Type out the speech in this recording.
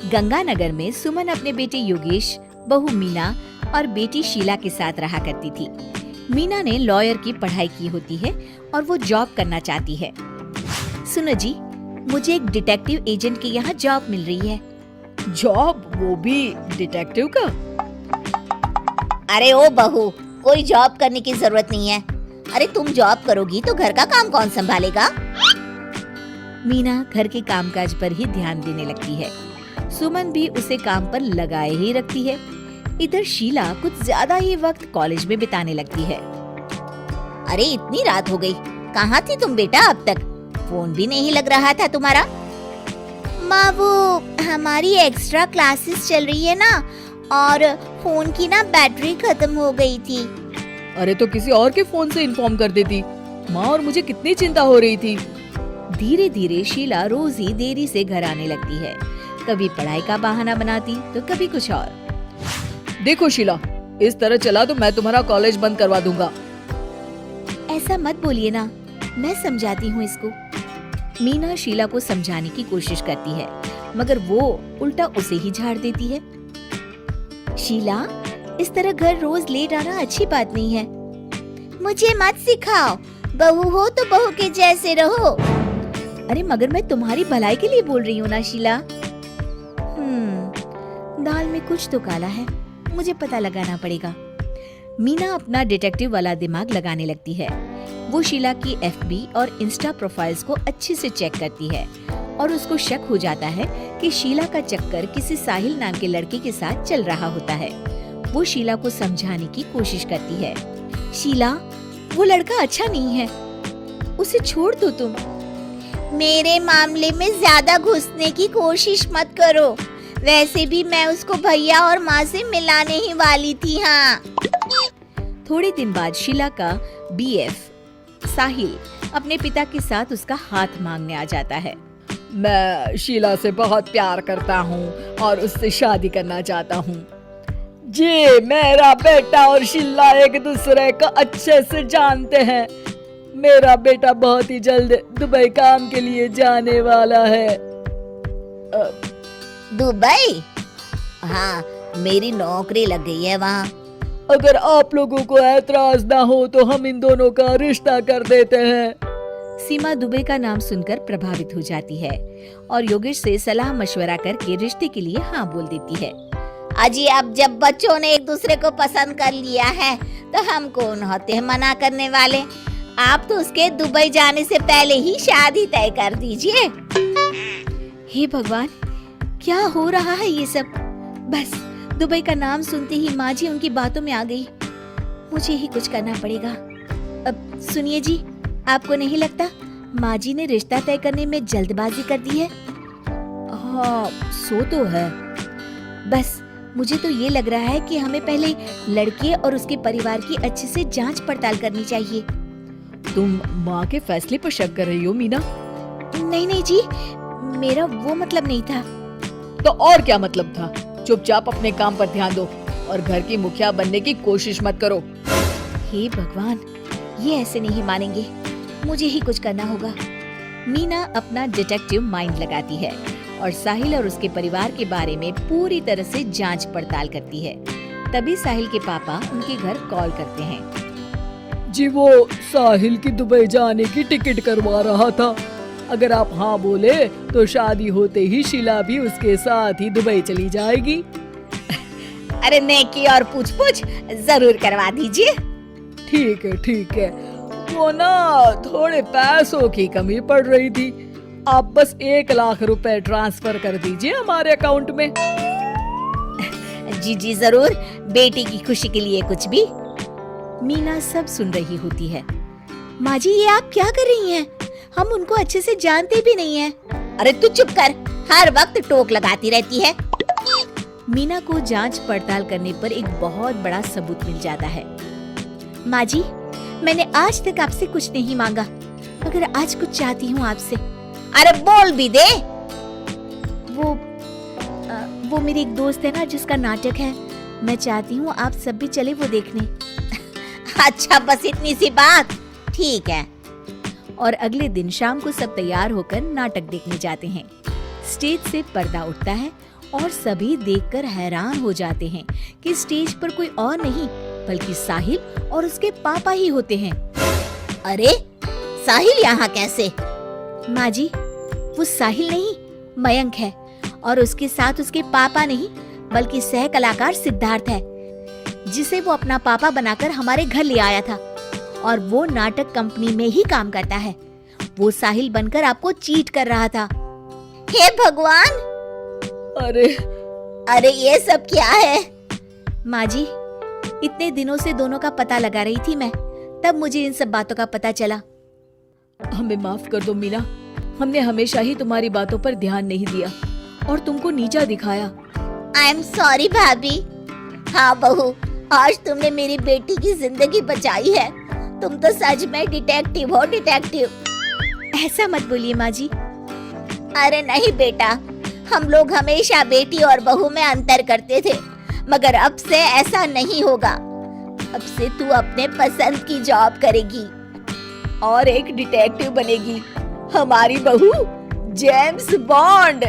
गंगानगर में सुमन अपने बेटे योगेश, बहू मीना और बेटी शीला के साथ रहा करती थी। मीना ने लॉयर की पढ़ाई की होती है और वो जॉब करना चाहती है। सुनो जी, मुझे एक डिटेक्टिव एजेंट के यहाँ जॉब मिल रही है। जॉब, वो भी डिटेक्टिव का? अरे ओ बहू, कोई जॉब करने की जरूरत नहीं है। अरे तुम जॉब करोगी तो घर का काम कौन संभालेगा? मीना घर के कामकाज पर ही ध्यान देने लगती है। सुमन भी उसे काम पर लगाए ही रखती है। इधर शीला कुछ ज्यादा ही वक्त कॉलेज में बिताने लगती है। अरे इतनी रात हो गई, कहाँ थी तुम बेटा अब तक? फोन भी नहीं लग रहा था तुम्हारा। माँ, वो हमारी एक्स्ट्रा क्लासेस चल रही है ना, और फोन की ना बैटरी खत्म हो गई थी। अरे तो किसी और के फोन से इन्फॉर्म कर देती माँ, और मुझे कितनी चिंता हो रही थी। धीरे धीरे शीला रोज ही देरी से घर आने लगती है। कभी पढ़ाई का बहाना बनाती तो कभी कुछ और। देखो शीला, इस तरह चला तो मैं तुम्हारा कॉलेज बंद करवा दूंगा। ऐसा मत बोलिए ना, मैं समझाती हूँ इसको। मीना शीला को समझाने की कोशिश करती है, मगर वो उल्टा उसे ही झाड़ देती है। शीला, इस तरह घर रोज लेट आना अच्छी बात नहीं है। मुझे मत सिखाओ, बहू हो तो बहू के जैसे रहो। अरे मगर मैं तुम्हारी भलाई के लिए बोल रही हूँ ना शीला। दाल में कुछ तो काला है, मुझे पता लगाना पड़ेगा। मीना अपना डिटेक्टिव वाला दिमाग लगाने लगती है। वो शीला की FB और इंस्टा प्रोफाइल्स को अच्छे से चेक करती है और उसको शक हो जाता है कि शीला का चक्कर किसी साहिल नाम के लड़के के साथ चल रहा होता है। वो शीला को समझाने की कोशिश करती है। शीला, वो लड़का अच्छा नहीं है, उसे छोड़ दो तुम। मेरे मामले में ज्यादा घुसने की कोशिश मत करो। वैसे भी मैं उसको भैया और माँ से मिलाने ही वाली थी। हाँ। थोड़े दिन बाद शीला का BF साहिल अपने पिता के साथ उसका हाथ मांगने आ जाता है। मैं शीला से बहुत प्यार करता हूँ और उससे शादी करना चाहता हूँ। जी, मेरा बेटा और शीला एक दूसरे को अच्छे से जानते हैं। मेरा बेटा बहुत ही जल्द दुबई काम के लिए जाने वाला है। दुबई? हाँ, मेरी नौकरी लग गई है वहाँ। अगर आप लोगों को ऐतराज ना हो तो हम इन दोनों का रिश्ता कर देते हैं। सीमा दुबई का नाम सुनकर प्रभावित हो जाती है और योगेश से सलाह मशवरा करके रिश्ते के लिए हाँ बोल देती है। अजी, अब जब बच्चों ने एक दूसरे को पसंद कर लिया है तो हम कौन होते हैं मना करने वाले? आप तो उसके दुबई जाने से पहले ही शादी तय कर दीजिए। हे भगवान, क्या हो रहा है ये सब? बस दुबई का नाम सुनते ही माँ जी उनकी बातों में आ गई। मुझे ही कुछ करना पड़ेगा। अब सुनिए जी, आपको नहीं लगता माँ जी ने रिश्ता तय करने में जल्दबाजी कर दी है? हाँ, सो तो है। बस मुझे तो ये लग रहा है कि हमें पहले लड़के और उसके परिवार की अच्छे से जांच पड़ताल करनी चाहिए। तुम माँ के फैसले पर शक कर रही हो मीना? नहीं जी, मेरा वो मतलब नहीं था। तो और क्या मतलब था? चुपचाप अपने काम पर ध्यान दो और घर की मुखिया बनने की कोशिश मत करो। हे भगवान, ये ऐसे नहीं मानेंगे, मुझे ही कुछ करना होगा। मीना अपना डिटेक्टिव माइंड लगाती है और साहिल और उसके परिवार के बारे में पूरी तरह से जांच पड़ताल करती है। तभी साहिल के पापा उनके घर कॉल करते हैं। जी, वो साहिल की दुबई जाने की टिकट करवा रहा था। अगर आप हाँ बोले तो शादी होते ही शीला भी उसके साथ ही दुबई चली जाएगी। अरे नेकी और पूछ जरूर करवा दीजिए। ठीक है। वो ना थोड़े पैसों की कमी पड़ रही थी। आप बस 1 लाख रुपए ट्रांसफर कर दीजिए हमारे अकाउंट में। जी जरूर, बेटी की खुशी के लिए कुछ भी। मीना सब सुन रही होती है। माँ जी, ये आप क्या कर रही हैं? हम उनको अच्छे से जानते भी नहीं हैं। अरे तू चुप कर, हर वक्त टोक लगाती रहती है। मीना को जांच पड़ताल करने पर एक बहुत बड़ा सबूत मिल जाता है। माँ जी, मैंने आज तक आपसे कुछ नहीं मांगा, मगर आज कुछ चाहती हूँ आपसे। अरे बोल भी दे। वो मेरी एक दोस्त है ना जिसका नाटक है, मैं चाहती हूँ आप सब भी चले वो देखने। अच्छा, बस इतनी सी बात? ठीक है। और अगले दिन शाम को सब तैयार होकर नाटक देखने जाते हैं। स्टेज से पर्दा उठता है और सभी देखकर हैरान हो जाते हैं कि स्टेज पर कोई और नहीं बल्कि साहिल और उसके पापा ही होते हैं। अरे साहिल यहाँ कैसे? माँ जी, वो साहिल नहीं मयंक है और उसके साथ उसके पापा नहीं बल्कि सह कलाकार सिद्धार्थ है, जिसे वो अपना पापा बनाकर हमारे घर ले आया था और वो नाटक कंपनी में ही काम करता है। वो साहिल बनकर आपको चीट कर रहा था। हे भगवान, अरे ये सब क्या है? माँ जी, इतने दिनों से दोनों का पता लगा रही थी मैं, तब मुझे इन सब बातों का पता चला। हमें माफ कर दो मीना, हमने हमेशा ही तुम्हारी बातों पर ध्यान नहीं दिया और तुमको नीचा दिखाया। आई एम सॉरी भाभी। हाँ बहू, आज तुमने मेरी बेटी की जिंदगी बचाई है। तुम तो सच में डिटेक्टिव हो, डिटेक्टिव। ऐसा मत बोलिए माँ जी। अरे नहीं बेटा, हम लोग हमेशा बेटी और बहू में अंतर करते थे, मगर अब से ऐसा नहीं होगा। अब से तू अपने पसंद की जॉब करेगी और एक डिटेक्टिव बनेगी, हमारी बहू जेम्स बॉन्ड।